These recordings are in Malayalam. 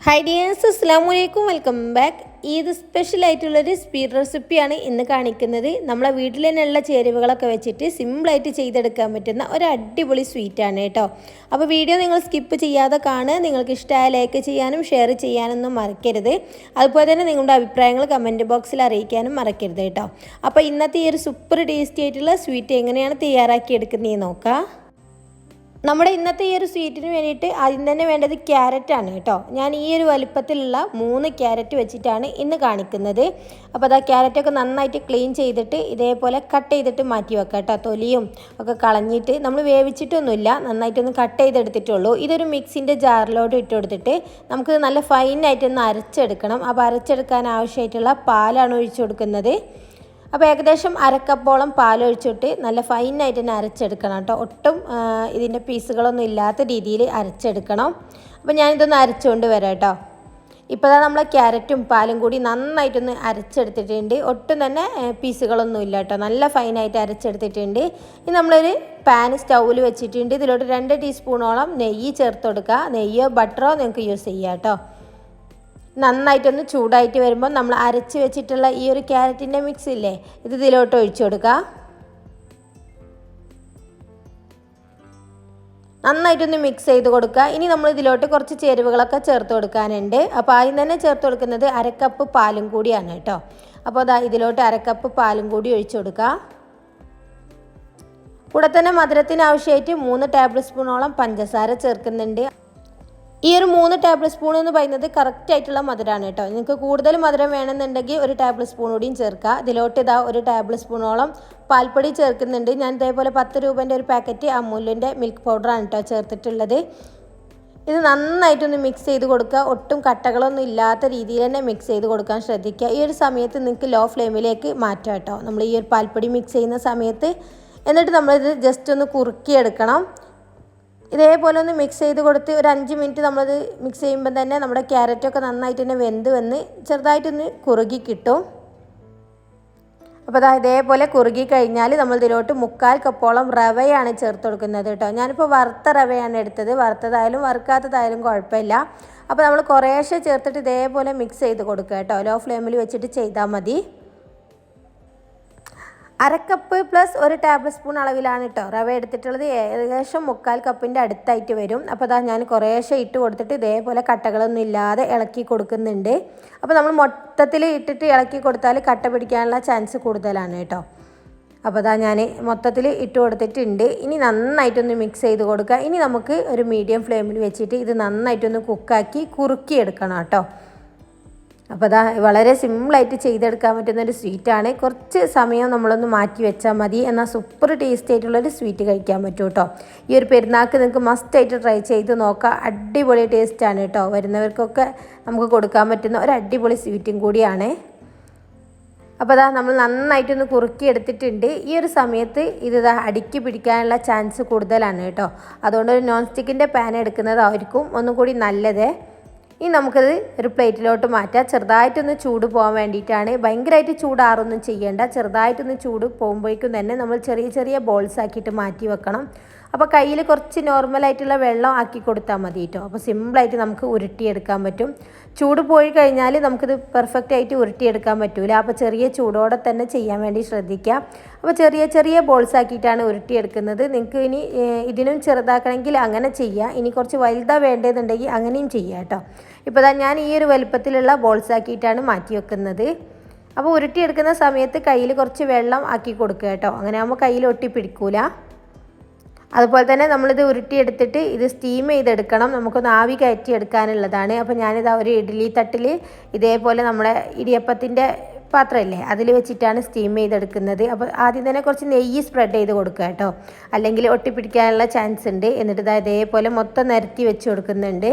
ഹൈ ഡിയേഴ്സ്, അസ്സലാമു അലൈക്കും. Welcome back. ഇത് സ്പെഷ്യലായിട്ടുള്ളൊരു സ്വീറ്റ് റെസിപ്പിയാണ് ഇന്ന് കാണിക്കുന്നത്. നമ്മളെ വീട്ടിൽ തന്നെയുള്ള ചേരുവകളൊക്കെ വെച്ചിട്ട് സിമ്പിളായിട്ട് ചെയ്തെടുക്കാൻ പറ്റുന്ന ഒരു അടിപൊളി സ്വീറ്റാണ് കേട്ടോ. അപ്പോൾ വീഡിയോ നിങ്ങൾ സ്കിപ്പ് ചെയ്യാതെ കാണുക. നിങ്ങൾക്ക് ഇഷ്ടമായ ലൈക്ക് ചെയ്യാനും ഷെയർ ചെയ്യാനൊന്നും മറക്കരുത്. അതുപോലെ തന്നെ നിങ്ങളുടെ അഭിപ്രായങ്ങൾ കമൻറ്റ് ബോക്സിൽ അറിയിക്കാനും മറക്കരുത് കേട്ടോ. അപ്പോൾ ഇന്നത്തെ ഈ ഒരു സൂപ്പർ ടേസ്റ്റി ആയിട്ടുള്ള സ്വീറ്റ് എങ്ങനെയാണ് തയ്യാറാക്കിയെടുക്കുന്നതെന്ന് നോക്കാം. നമ്മുടെ ഇന്നത്തെ ഈ ഒരു സ്വീറ്റിന് വേണ്ടിയിട്ട് ആദ്യം തന്നെ വേണ്ടത് ക്യാരറ്റാണ് കേട്ടോ. ഞാൻ ഈ ഒരു വലുപ്പത്തിലുള്ള 3 ക്യാരറ്റ് വെച്ചിട്ടാണ് ഇന്ന് കാണിക്കുന്നത്. അപ്പോൾ അതാ ക്യാരറ്റൊക്കെ നന്നായിട്ട് ക്ലീൻ ചെയ്തിട്ട് ഇതേപോലെ കട്ട് ചെയ്തിട്ട് മാറ്റി വെക്കാം കേട്ടോ. തൊലിയും ഒക്കെ കളഞ്ഞിട്ട് നമ്മൾ വേവിച്ചിട്ടൊന്നുമില്ല, നന്നായിട്ടൊന്ന് കട്ട് ചെയ്തെടുത്തിട്ടുള്ളൂ. ഇതൊരു മിക്സിൻ്റെ ജാറിലോട്ട് ഇട്ട് കൊടുത്തിട്ട് നമുക്ക് നല്ല ഫൈനായിട്ടൊന്ന് അരച്ചെടുക്കണം. അപ്പോൾ അരച്ചെടുക്കാൻ ആവശ്യമായിട്ടുള്ള പാലാണ് ഒഴിച്ചു കൊടുക്കുന്നത്. അപ്പോൾ ഏകദേശം അരക്കപ്പോളം പാലൊഴിച്ചിട്ട് നല്ല ഫൈനായിട്ട് തന്നെ അരച്ചെടുക്കണം കേട്ടോ. ഒട്ടും ഇതിൻ്റെ പീസുകളൊന്നും ഇല്ലാത്ത രീതിയിൽ അരച്ചെടുക്കണം. അപ്പോൾ ഞാനിതൊന്ന് അരച്ചുകൊണ്ട് വരാം കേട്ടോ. ഇപ്പോൾ തന്നെ നമ്മൾ ക്യാരറ്റും പാലും കൂടി നന്നായിട്ടൊന്ന് അരച്ചെടുത്തിട്ടുണ്ട്. ഒട്ടും തന്നെ പീസുകളൊന്നും ഇല്ല കേട്ടോ. നല്ല ഫൈനായിട്ട് അരച്ചെടുത്തിട്ടുണ്ട്. ഇനി നമ്മളൊരു പാൻ സ്റ്റൗവിൽ വെച്ചിട്ടുണ്ട്. ഇതിലോട്ട് 2 ടീസ്പൂണോളം നെയ്യ് ചേർത്ത് കൊടുക്കുക. നെയ്യോ ബട്ടറോ നിങ്ങൾക്ക് യൂസ് ചെയ്യാം കേട്ടോ. നന്നായിട്ടൊന്ന് ചൂടായിട്ട് വരുമ്പോൾ നമ്മൾ അരച്ച് വെച്ചിട്ടുള്ള ഈ ഒരു ക്യാരറ്റിൻ്റെ മിക്സ് ഇല്ലേ, ഇത് ഇതിലോട്ട് ഒഴിച്ചു കൊടുക്കുക. നന്നായിട്ടൊന്ന് മിക്സ് ചെയ്ത് കൊടുക്കുക. ഇനി നമ്മൾ ഇതിലോട്ട് കുറച്ച് ചേരുവകളൊക്കെ ചേർത്ത് കൊടുക്കാനുണ്ട്. അപ്പോൾ ആദ്യം തന്നെ ചേർത്ത് കൊടുക്കുന്നത് 1/2 കപ്പ് പാലും കൂടിയാണ് കേട്ടോ. അപ്പോൾ അതാ ഇതിലോട്ട് 1/2 കപ്പ് പാലും കൂടി ഒഴിച്ചു കൊടുക്കുക. കൂടെ തന്നെ മധുരത്തിന് ആവശ്യമായിട്ട് 3 ടേബിൾ സ്പൂണോളം പഞ്ചസാര ചേർക്കുന്നുണ്ട്. ഈ ഒരു 3 ടേബിൾ സ്പൂൺ എന്ന് പറയുന്നത് കറക്റ്റായിട്ടുള്ള മധുരമാണ് കേട്ടോ. നിങ്ങൾക്ക് കൂടുതൽ മധുരം വേണമെന്നുണ്ടെങ്കിൽ 1 ടേബിൾ സ്പൂൺ കൂടിയും ചേർക്കുക. ഇതിലോട്ട് ഇതാ 1 ടേബിൾ സ്പൂണോളം പാൽപ്പൊടി ചേർക്കുന്നുണ്ട്. ഞാൻ ഇതേപോലെ 10 രൂപേൻ്റെ ഒരു പാക്കറ്റ് അമൂലിൻ്റെ മിൽക്ക് പൗഡറാണ് കേട്ടോ ചേർത്തിട്ടുള്ളത്. ഇത് നന്നായിട്ടൊന്ന് മിക്സ് ചെയ്ത് കൊടുക്കുക. ഒട്ടും കട്ടകളൊന്നും ഇല്ലാത്ത രീതിയിൽ തന്നെ മിക്സ് ചെയ്ത് കൊടുക്കാൻ ശ്രദ്ധിക്കുക. ഈ ഒരു സമയത്ത് നിങ്ങൾക്ക് ലോ ഫ്ലെയിമിലേക്ക് മാറ്റാം കേട്ടോ, നമ്മൾ ഈ ഒരു പാൽപ്പൊടി മിക്സ് ചെയ്യുന്ന സമയത്ത്. എന്നിട്ട് നമ്മളിത് ജസ്റ്റ് ഒന്ന് കുറുക്കിയെടുക്കണം. ഇതേപോലെ ഒന്ന് മിക്സ് ചെയ്ത് കൊടുത്ത് ഒരു 5 മിനിറ്റ് നമ്മളത് മിക്സ് ചെയ്യുമ്പോൾ തന്നെ നമ്മുടെ ക്യാരറ്റൊക്കെ നന്നായിട്ട് തന്നെ വെന്ത് വന്ന് ചെറുതായിട്ടൊന്ന് കുറുകി കിട്ടും. അപ്പോൾ അതാ ഇതേപോലെ കുറുകി കഴിഞ്ഞാൽ നമ്മൾ ഇതിലോട്ട് 1/4 കപ്പോളം റവയാണ് ചേർത്ത് കൊടുക്കുന്നത് കേട്ടോ. ഞാനിപ്പോൾ വറുത്ത റവയാണ് എടുത്തത്. വറുത്തതായാലും വറുക്കാത്തതായാലും കുഴപ്പമില്ല. അപ്പോൾ നമ്മൾ കുറേശ്ശെ ചേർത്തിട്ട് ഇതേപോലെ മിക്സ് ചെയ്ത് കൊടുക്കുക കേട്ടോ. ലോ ഫ്ലെയിമിൽ വെച്ചിട്ട് ചെയ്താൽ മതി. 1/2 കപ്പ് പ്ലസ് 1 ടേബിൾ സ്പൂൺ അളവിലാണ് കേട്ടോ റവ എടുത്തിട്ടുള്ളത്. ഏകദേശം 1/4 കപ്പിൻ്റെ അടുത്തായിട്ട് വരും. അപ്പോൾ അതാ ഞാൻ കുറേശ്ശെ ഇട്ട് കൊടുത്തിട്ട് ഇതേപോലെ കട്ടകളൊന്നും ഇല്ലാതെ ഇളക്കി കൊടുക്കുന്നുണ്ട്. അപ്പോൾ നമ്മൾ മൊത്തത്തിൽ ഇട്ടിട്ട് ഇളക്കി കൊടുത്താൽ കട്ട പിടിക്കാനുള്ള ചാൻസ് കൂടുതലാണ് കേട്ടോ. അപ്പോൾ അതാ ഞാൻ മൊത്തത്തിൽ ഇട്ട് കൊടുത്തിട്ടുണ്ട്. ഇനി നന്നായിട്ടൊന്ന് മിക്സ് ചെയ്ത് കൊടുക്കുക. ഇനി നമുക്ക് ഒരു മീഡിയം ഫ്ലെയിമിൽ വെച്ചിട്ട് ഇത് നന്നായിട്ടൊന്ന് കുക്കാക്കി കുറുക്കിയെടുക്കണം കേട്ടോ. അപ്പോൾ അതാ വളരെ സിമ്പിളായിട്ട് ചെയ്തെടുക്കാൻ പറ്റുന്നൊരു സ്വീറ്റാണ്. കുറച്ച് സമയം നമ്മളൊന്ന് മാറ്റി വെച്ചാൽ മതി, എന്നാൽ സൂപ്പർ ടേസ്റ്റി ആയിട്ടുള്ളൊരു സ്വീറ്റ് കഴിക്കാൻ പറ്റും കേട്ടോ. ഈ ഒരു പെരുന്നാൾക്ക് നിങ്ങൾക്ക് മസ്റ്റായിട്ട് ട്രൈ ചെയ്ത് നോക്കാം. അടിപൊളി ടേസ്റ്റാണ് കേട്ടോ. വരുന്നവർക്കൊക്കെ നമുക്ക് കൊടുക്കാൻ പറ്റുന്ന ഒരു അടിപൊളി സ്വീറ്റും കൂടിയാണ്. അപ്പോൾ അതാ നമ്മൾ നന്നായിട്ടൊന്ന് കുറുക്കി എടുത്തിട്ടുണ്ട്. ഈ ഒരു സമയത്ത് ഇത് അടുക്കി പിടിക്കാനുള്ള ചാൻസ് കൂടുതലാണ് കേട്ടോ. അതുകൊണ്ട് ഒരു നോൺ സ്റ്റിക്കിൻ്റെ പാൻ എടുക്കുന്നതായിരിക്കും ഒന്നും കൂടി നല്ലത്. ഇനി നമുക്കത് ഒരു പ്ലേറ്റിലോട്ട് മാറ്റാം. ചെറുതായിട്ടൊന്ന് ചൂട് പോകാൻ വേണ്ടിയിട്ടാണ്. ഭയങ്കരമായിട്ട് ചൂടാറൊന്നും ചെയ്യേണ്ട. ചെറുതായിട്ടൊന്ന് ചൂട് പോകുമ്പോഴേക്കും തന്നെ നമ്മൾ ചെറിയ ചെറിയ ബോൾസ് ആക്കിയിട്ട് മാറ്റി വെക്കണം. അപ്പോൾ കയ്യിൽ കുറച്ച് നോർമലായിട്ടുള്ള വെള്ളം ആക്കി കൊടുത്താൽ മതി കേട്ടോ. അപ്പോൾ സിമ്പിളായിട്ട് നമുക്ക് ഉരുട്ടിയെടുക്കാൻ പറ്റും. ചൂട് പോയി കഴിഞ്ഞാൽ നമുക്കിത് പെർഫെക്റ്റ് ആയിട്ട് ഉരുട്ടിയെടുക്കാൻ പറ്റില്ല. അപ്പോൾ ചെറിയ ചൂടോടെ തന്നെ ചെയ്യാൻ വേണ്ടി ശ്രദ്ധിക്കുക. അപ്പോൾ ചെറിയ ചെറിയ ബോൾസ് ആക്കിയിട്ടാണ് ഉരുട്ടിയെടുക്കുന്നത്. നിങ്ങൾക്ക് ഇനി ഇതിനും ചെറുതാക്കണമെങ്കിൽ അങ്ങനെ ചെയ്യാം. ഇനി കുറച്ച് വലുതാണ് വേണ്ടതെന്നുണ്ടെങ്കിൽ അങ്ങനെയും ചെയ്യാം കേട്ടോ. ഇപ്പോൾ ഞാൻ ഈ ഒരു വലുപ്പത്തിലുള്ള ബോൾസ് ആക്കിയിട്ടാണ് മാറ്റി വെക്കുന്നത്. അപ്പോൾ ഉരുട്ടിയെടുക്കുന്ന സമയത്ത് കയ്യിൽ കുറച്ച് വെള്ളം ആക്കി കൊടുക്കുക കേട്ടോ. അങ്ങനെ ആകുമ്പോൾ കയ്യിൽ ഒട്ടി പിടിക്കൂല. അതുപോലെ തന്നെ നമ്മളിത് ഉരുട്ടിയെടുത്തിട്ട് ഇത് സ്റ്റീം ചെയ്തെടുക്കണം. നമുക്കൊന്ന് ആവി കയറ്റി എടുക്കാനുള്ളതാണ്. അപ്പോൾ ഞാനിതാ ഒരു ഇഡ്ഡലി തട്ടിൽ ഇതേപോലെ നമ്മുടെ ഇടിയപ്പത്തിൻ്റെ പാത്രമില്ലേ അതിൽ വെച്ചിട്ടാണ് സ്റ്റീം ചെയ്തെടുക്കുന്നത്. അപ്പോൾ ആദ്യം തന്നെ കുറച്ച് നെയ്യ് സ്പ്രെഡ് ചെയ്ത് കൊടുക്കുക കേട്ടോ, അല്ലെങ്കിൽ ഒട്ടിപ്പിടിക്കാനുള്ള ചാൻസ് ഉണ്ട്. എന്നിട്ട് ഇതേപോലെ മൊത്തം നിരത്തി വെച്ച് കൊടുക്കുന്നുണ്ട്.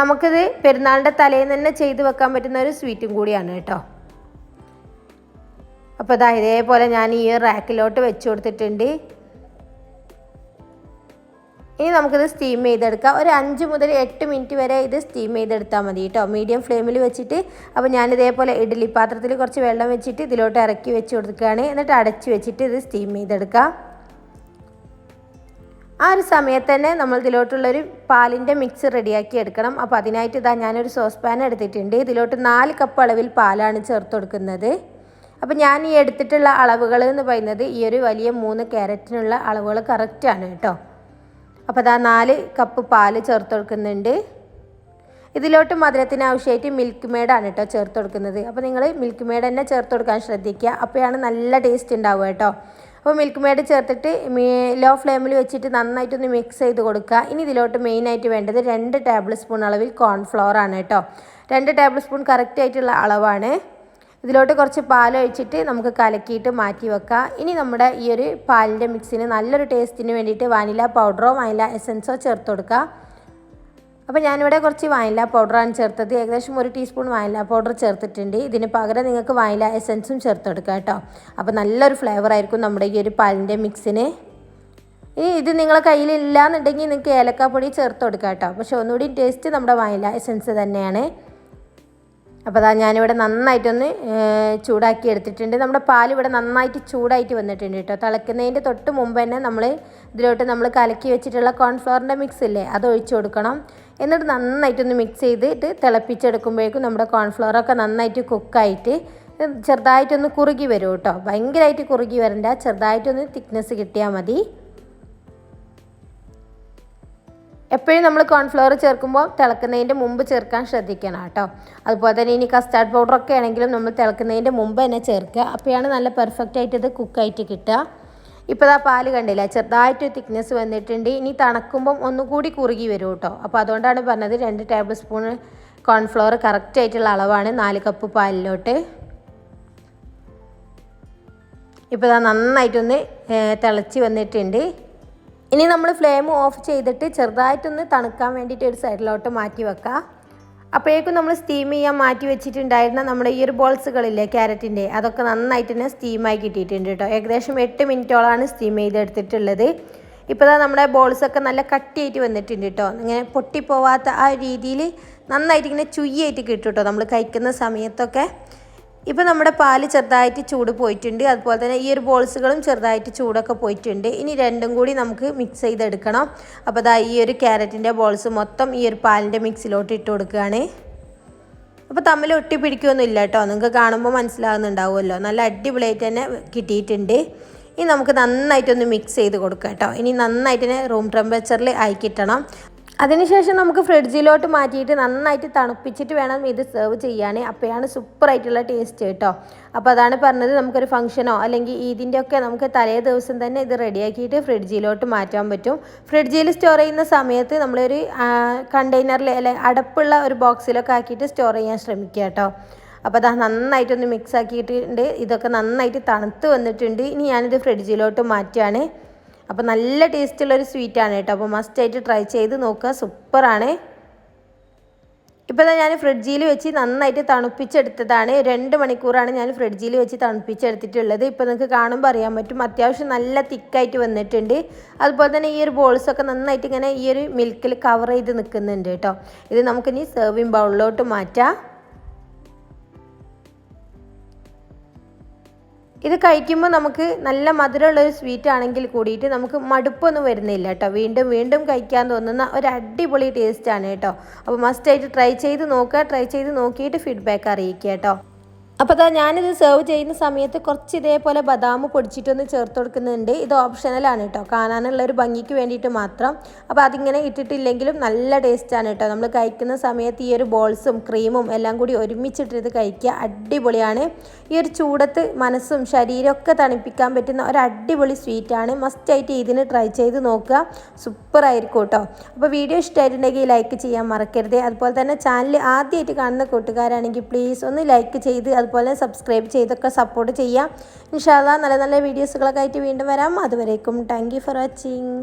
നമുക്കിത് പെരുന്നാളിൻ്റെ തലേന്ന് തന്നെ ചെയ്ത് വെക്കാൻ പറ്റുന്ന ഒരു സ്വീറ്റും കൂടിയാണ് കേട്ടോ. അപ്പോൾ ഇതേപോലെ ഞാൻ ഈ റാക്കിലോട്ട് വെച്ച് കൊടുത്തിട്ടുണ്ട്. ഇനി നമുക്കിത് സ്റ്റീം ചെയ്തെടുക്കാം. ഒരു 5 മുതൽ 8 മിനിറ്റ് വരെ ഇത് സ്റ്റീം ചെയ്തെടുത്താൽ മതി കേട്ടോ, മീഡിയം ഫ്ലെയിമിൽ വെച്ചിട്ട്. അപ്പോൾ ഞാനിതേപോലെ ഇഡ്ഡലി പാത്രത്തിൽ കുറച്ച് വെള്ളം വെച്ചിട്ട് ഇതിലോട്ട് ഇറക്കി വെച്ച് കൊടുക്കുകയാണ്. എന്നിട്ട് അടച്ച് വെച്ചിട്ട് ഇത് സ്റ്റീം ചെയ്തെടുക്കാം. ആ ഒരു സമയത്ത് തന്നെ നമ്മൾ ഇതിലോട്ടുള്ളൊരു പാലിൻ്റെ മിക്സ് റെഡിയാക്കി എടുക്കണം. അപ്പോൾ അതിനായിട്ട് ഇതാ ഞാനൊരു സോസ് പാൻ എടുത്തിട്ടുണ്ട്. ഇതിലോട്ട് 4 കപ്പ് അളവിൽ പാലാണ് ചേർത്ത് കൊടുക്കുന്നത്. അപ്പോൾ ഞാൻ ഈ എടുത്തിട്ടുള്ള അളവുകൾ എന്ന് പറയുന്നത് ഈ ഒരു വലിയ 3 ക്യാരറ്റിനുള്ള അളവുകൾ കറക്റ്റാണ് കേട്ടോ. അപ്പോൾ അതാ 4 കപ്പ് പാല് ചേർത്ത് കൊടുക്കുന്നുണ്ട്. ഇതിലോട്ട് മധുരത്തിന് ആവശ്യമായിട്ട് മിൽക്ക് മെയ്ഡാണ് കേട്ടോ ചേർത്ത് കൊടുക്കുന്നത്. അപ്പോൾ നിങ്ങൾ മിൽക്ക് മെയ്ഡ് തന്നെ ചേർത്ത് കൊടുക്കാൻ ശ്രദ്ധിക്കുക. അപ്പോഴാണ് നല്ല ടേസ്റ്റ് ഉണ്ടാവുക കേട്ടോ. അപ്പോൾ മിൽക്ക് മെയ്ഡ് ചേർത്തിട്ട് ലോ ഫ്ലെയിമിൽ വെച്ചിട്ട് നന്നായിട്ടൊന്ന് മിക്സ് ചെയ്ത് കൊടുക്കുക. ഇനി ഇതിലോട്ട് മെയിനായിട്ട് വേണ്ടത് 2 ടേബിൾ സ്പൂൺ അളവിൽ കോൺഫ്ലവർ ആണ് കേട്ടോ. 2 ടേബിൾ സ്പൂൺ കറക്റ്റായിട്ടുള്ള അളവാണ്. ഇതിലോട്ട് കുറച്ച് പാൽ ഒഴിച്ചിട്ട് നമുക്ക് കലക്കിയിട്ട് മാറ്റി വെക്കാം. ഇനി നമ്മുടെ ഈ ഒരു പാലിൻ്റെ മിക്സിന് നല്ലൊരു ടേസ്റ്റിന് വേണ്ടിയിട്ട് വാനില പൗഡറോ വാനില എസൻസോ ചേർത്ത് കൊടുക്കുക. അപ്പോൾ ഞാനിവിടെ കുറച്ച് വാനില പൗഡറാണ് ചേർത്തത്. ഏകദേശം 1 ടീസ്പൂൺ വാനില പൗഡർ ചേർത്തിട്ടുണ്ട്. ഇതിന് പകരം നിങ്ങൾക്ക് വാനില എസൻസും ചേർത്ത് കൊടുക്കുക കേട്ടോ. അപ്പോൾ നല്ലൊരു ഫ്ലേവർ ആയിരിക്കും നമ്മുടെ ഈ ഒരു പാലിൻ്റെ മിക്സിന്. ഇനി ഇത് നിങ്ങളെ കയ്യിലില്ല എന്നുണ്ടെങ്കിൽ നിങ്ങൾക്ക് ഏലക്കാപ്പൊടി ചേർത്ത് കൊടുക്കുക കേട്ടോ. പക്ഷേ ഒന്നുകൂടി ടേസ്റ്റ് നമ്മുടെ വാനില എസൻസ് തന്നെയാണ്. അപ്പോൾ അതാ ഞാനിവിടെ നന്നായിട്ടൊന്ന് ചൂടാക്കി എടുത്തിട്ടുണ്ട്. നമ്മുടെ പാൽ ഇവിടെ നന്നായിട്ട് ചൂടായിട്ട് വന്നിട്ടുണ്ട് കേട്ടോ. തിളയ്ക്കുന്നതിൻ്റെ തൊട്ട് മുമ്പ് തന്നെ ഇതിലോട്ട് നമ്മൾ കലക്കി വെച്ചിട്ടുള്ള കോൺഫ്ലവറിൻ്റെ മിക്സ് ഇല്ലേ, അത് ഒഴിച്ചു കൊടുക്കണം. എന്നിട്ട് നന്നായിട്ടൊന്ന് മിക്സ് ചെയ്തിട്ട് തിളപ്പിച്ചെടുക്കുമ്പോഴേക്കും നമ്മുടെ കോൺഫ്ലവറൊക്കെ നന്നായിട്ട് കുക്കായിട്ട് ചെറുതായിട്ടൊന്ന് കുറുകി വരും കേട്ടോ. ഭയങ്കരമായിട്ട് കുറുകി വരണ്ട, ചെറുതായിട്ടൊന്ന് തിക്നെസ് കിട്ടിയാൽ മതി. എപ്പോഴും നമ്മൾ കോൺഫ്ലവർ ചേർക്കുമ്പോൾ തിളക്കുന്നതിൻ്റെ മുമ്പ് ചേർക്കാൻ ശ്രദ്ധിക്കണം കേട്ടോ. അതുപോലെ തന്നെ ഇനി കസ്റ്റാർഡ് പൗഡറൊക്കെ ആണെങ്കിലും നമ്മൾ തിളക്കുന്നതിൻ്റെ മുമ്പ് തന്നെ ചേർക്കുക. അപ്പോഴാണ് നല്ല പെർഫെക്റ്റ് ആയിട്ട് ഇത് കുക്കായിട്ട് കിട്ടുക. ഇപ്പോൾ ആ പാല് കണ്ടില്ല, ചെറുതായിട്ട് തിക്നെസ് വന്നിട്ടുണ്ട്. ഇനി തണുക്കുമ്പം ഒന്നുകൂടി കുറുകി വരും കേട്ടോ. അപ്പോൾ അതുകൊണ്ടാണ് പറഞ്ഞത് 2 ടേബിൾ സ്പൂൺ കോൺഫ്ലവർ കറക്റ്റായിട്ടുള്ള അളവാണ് 4 കപ്പ് പാലിലോട്ട്. ഇപ്പോൾ ഇതാ നന്നായിട്ടൊന്ന് തിളച്ച് വന്നിട്ടുണ്ട്. ഇനി നമ്മൾ ഫ്ലെയിം ഓഫ് ചെയ്തിട്ട് ചെറുതായിട്ടൊന്ന് തണുക്കാൻ വേണ്ടിയിട്ട് ഒരു സൈഡിലോട്ട് മാറ്റി വെക്കുക. അപ്പോഴേക്കും നമ്മൾ സ്റ്റീം ചെയ്യാൻ മാറ്റി വെച്ചിട്ടുണ്ടായിരുന്ന നമ്മുടെ ഈ ഒരു ബോൾസുകളില്ലേ ക്യാരറ്റിൻ്റെ, അതൊക്കെ നന്നായിട്ട് തന്നെ സ്റ്റീമായി കിട്ടിയിട്ടുണ്ട് കേട്ടോ. ഏകദേശം 8 മിനിറ്റോളാണ് സ്റ്റീം ചെയ്തെടുത്തിട്ടുള്ളത്. ഇപ്പോൾ നമ്മുടെ ബോൾസൊക്കെ നല്ല കട്ടിയായിട്ട് വന്നിട്ടുണ്ട് കേട്ടോ. ഇങ്ങനെ പൊട്ടിപ്പോവാത്ത ആ രീതിയിൽ നന്നായിട്ട് ഇങ്ങനെ ചുയ്യായിട്ട് കിട്ടും കേട്ടോ നമ്മൾ കഴിക്കുന്ന സമയത്തൊക്കെ. ഇപ്പോൾ നമ്മുടെ പാല് ചെറുതായിട്ട് ചൂട് പോയിട്ടുണ്ട്. അതുപോലെ തന്നെ ഈ ഒരു ബോൾസുകളും ചെറുതായിട്ട് ചൂടൊക്കെ പോയിട്ടുണ്ട്. ഇനി രണ്ടും കൂടി നമുക്ക് മിക്സ് ചെയ്തെടുക്കണം. അപ്പോൾ അതാ ഈ ഒരു ക്യാരറ്റിൻ്റെ ബോൾസ് മൊത്തം ഈ ഒരു പാലിൻ്റെ മിക്സിലോട്ട് ഇട്ട് കൊടുക്കുകയാണ്. അപ്പോൾ തമ്മിൽ ഒട്ടി പിടിക്കുകയൊന്നും ഇല്ല കേട്ടോ. നിങ്ങൾക്ക് കാണുമ്പോൾ മനസ്സിലാകുന്നുണ്ടാവുമല്ലോ. നല്ല അടിപൊളിയായിട്ട് തന്നെ കിട്ടിയിട്ടുണ്ട്. ഇനി നമുക്ക് നന്നായിട്ടൊന്ന് മിക്സ് ചെയ്ത് കൊടുക്കാം കേട്ടോ. ഇനി നന്നായിട്ട് തന്നെ റൂം ടെമ്പറേച്ചറിൽ ആയി കിട്ടണം. അതിനുശേഷം നമുക്ക് ഫ്രിഡ്ജിലോട്ട് മാറ്റിയിട്ട് നന്നായിട്ട് തണുപ്പിച്ചിട്ട് വേണം ഇത് സെർവ് ചെയ്യാൻ. അപ്പോഴാണ് സൂപ്പറായിട്ടുള്ള ടേസ്റ്റ് കേട്ടോ. അപ്പോൾ അതാണ് പറഞ്ഞത്, നമുക്കൊരു ഫംഗ്ഷനോ അല്ലെങ്കിൽ ഇതിൻ്റെയൊക്കെ നമുക്ക് തലേ ദിവസം തന്നെ ഇത് റെഡിയാക്കിയിട്ട് ഫ്രിഡ്ജിലോട്ട് മാറ്റാൻ പറ്റും. ഫ്രിഡ്ജിൽ സ്റ്റോർ ചെയ്യുന്ന സമയത്ത് നമ്മളൊരു കണ്ടെയ്നറിൽ അല്ലെങ്കിൽ അടപ്പുള്ള ഒരു ബോക്സിലൊക്കെ ആക്കിയിട്ട് സ്റ്റോർ ചെയ്യാൻ ശ്രമിക്കുക കേട്ടോ. അപ്പോൾ അത് നന്നായിട്ടൊന്ന് മിക്സ് ആക്കിയിട്ടുണ്ട്. ഇതൊക്കെ നന്നായിട്ട് തണുത്ത് വന്നിട്ടുണ്ട്. ഇനി ഞാനിത് ഫ്രിഡ്ജിലോട്ട് മാറ്റുകയാണ്. അപ്പോൾ നല്ല ടേസ്റ്റുള്ളൊരു സ്വീറ്റാണ് കേട്ടോ. അപ്പോൾ മസ്റ്റായിട്ട് ട്രൈ ചെയ്ത് നോക്കുക, സൂപ്പറാണ്. ഇപ്പോൾ ഞാൻ ഫ്രിഡ്ജിൽ വെച്ച് നന്നായിട്ട് തണുപ്പിച്ചെടുത്തതാണ്. 2 മണിക്കൂറാണ് ഞാൻ ഫ്രിഡ്ജിൽ വെച്ച് തണുപ്പിച്ചെടുത്തിട്ടുള്ളത്. ഇപ്പോൾ നിങ്ങൾക്ക് കാണുമ്പോൾ അറിയാൻ പറ്റും, അത്യാവശ്യം നല്ല തിക്കായിട്ട് വന്നിട്ടുണ്ട്. അതുപോലെ തന്നെ ഈ ഒരു ബോൾസൊക്കെ നന്നായിട്ട് ഇങ്ങനെ ഈ ഒരു മിൽക്കിൽ കവർ ചെയ്ത് നിൽക്കുന്നുണ്ട് കേട്ടോ. ഇത് നമുക്കിനി സെർവിങ് ബൗളിലോട്ട് മാറ്റാം. ഇത് കഴിക്കുമ്പോൾ നമുക്ക് നല്ല മധുരമുള്ളൊരു സ്വീറ്റ് ആണെങ്കിൽ കൂടിയിട്ട് നമുക്ക് മടുപ്പൊന്നും വരുന്നില്ല കേട്ടോ. വീണ്ടും വീണ്ടും കഴിക്കാൻ തോന്നുന്ന ഒരു അടിപൊളി ടേസ്റ്റാണ് കേട്ടോ. അപ്പോൾ മസ്റ്റായിട്ട് ട്രൈ ചെയ്ത് നോക്കുക. ട്രൈ ചെയ്ത് നോക്കിയിട്ട് ഫീഡ്ബാക്ക് അറിയിക്കുക കേട്ടോ. അപ്പോൾ ഞാനിത് സെർവ് ചെയ്യുന്ന സമയത്ത് കുറച്ച് ഇതേപോലെ ബദാം പൊടിച്ചിട്ടൊന്ന് ചേർത്ത് കൊടുക്കുന്നുണ്ട്. ഇത് ഓപ്ഷണലാണ് കേട്ടോ, കാണാനുള്ളൊരു ഭംഗിക്ക് വേണ്ടിയിട്ട് മാത്രം. അപ്പോൾ അതിങ്ങനെ ഇട്ടിട്ടില്ലെങ്കിലും നല്ല ടേസ്റ്റാണ് കേട്ടോ. നമ്മൾ കഴിക്കുന്ന സമയത്ത് ഈ ഒരു ബോൾസും ക്രീമും എല്ലാം കൂടി ഒരുമിച്ചിട്ടിത് കഴിക്കുക, അടിപൊളിയാണ്. ഈ ഒരു ചൂടത്ത് മനസ്സും ശരീരമൊക്കെ തണുപ്പിക്കാൻ പറ്റുന്ന ഒരു അടിപൊളി സ്വീറ്റാണ്. മസ്റ്റായിട്ട് ഇതിന് ട്രൈ ചെയ്ത് നോക്കുക, സൂപ്പറായിരിക്കും കേട്ടോ. അപ്പോൾ വീഡിയോ ഇഷ്ടമായിട്ടുണ്ടെങ്കിൽ ലൈക്ക് ചെയ്യാൻ മറക്കരുത്. അതുപോലെ തന്നെ ചാനൽ ആദ്യമായിട്ട് കാണുന്ന കൂട്ടുകാരാണെങ്കിൽ പ്ലീസ് ഒന്ന് ലൈക്ക് ചെയ്ത് അതുപോലെ സബ്സ്ക്രൈബ് ചെയ്തൊക്കെ സപ്പോർട്ട് ചെയ്യാം. ഇൻഷാ അല്ലാഹ് നല്ല നല്ല വീഡിയോസുകളൊക്കെ ആയിട്ട് വീണ്ടും വരാം. അതുവരേക്കും താങ്ക് യു ഫോർ വാച്ചിങ്.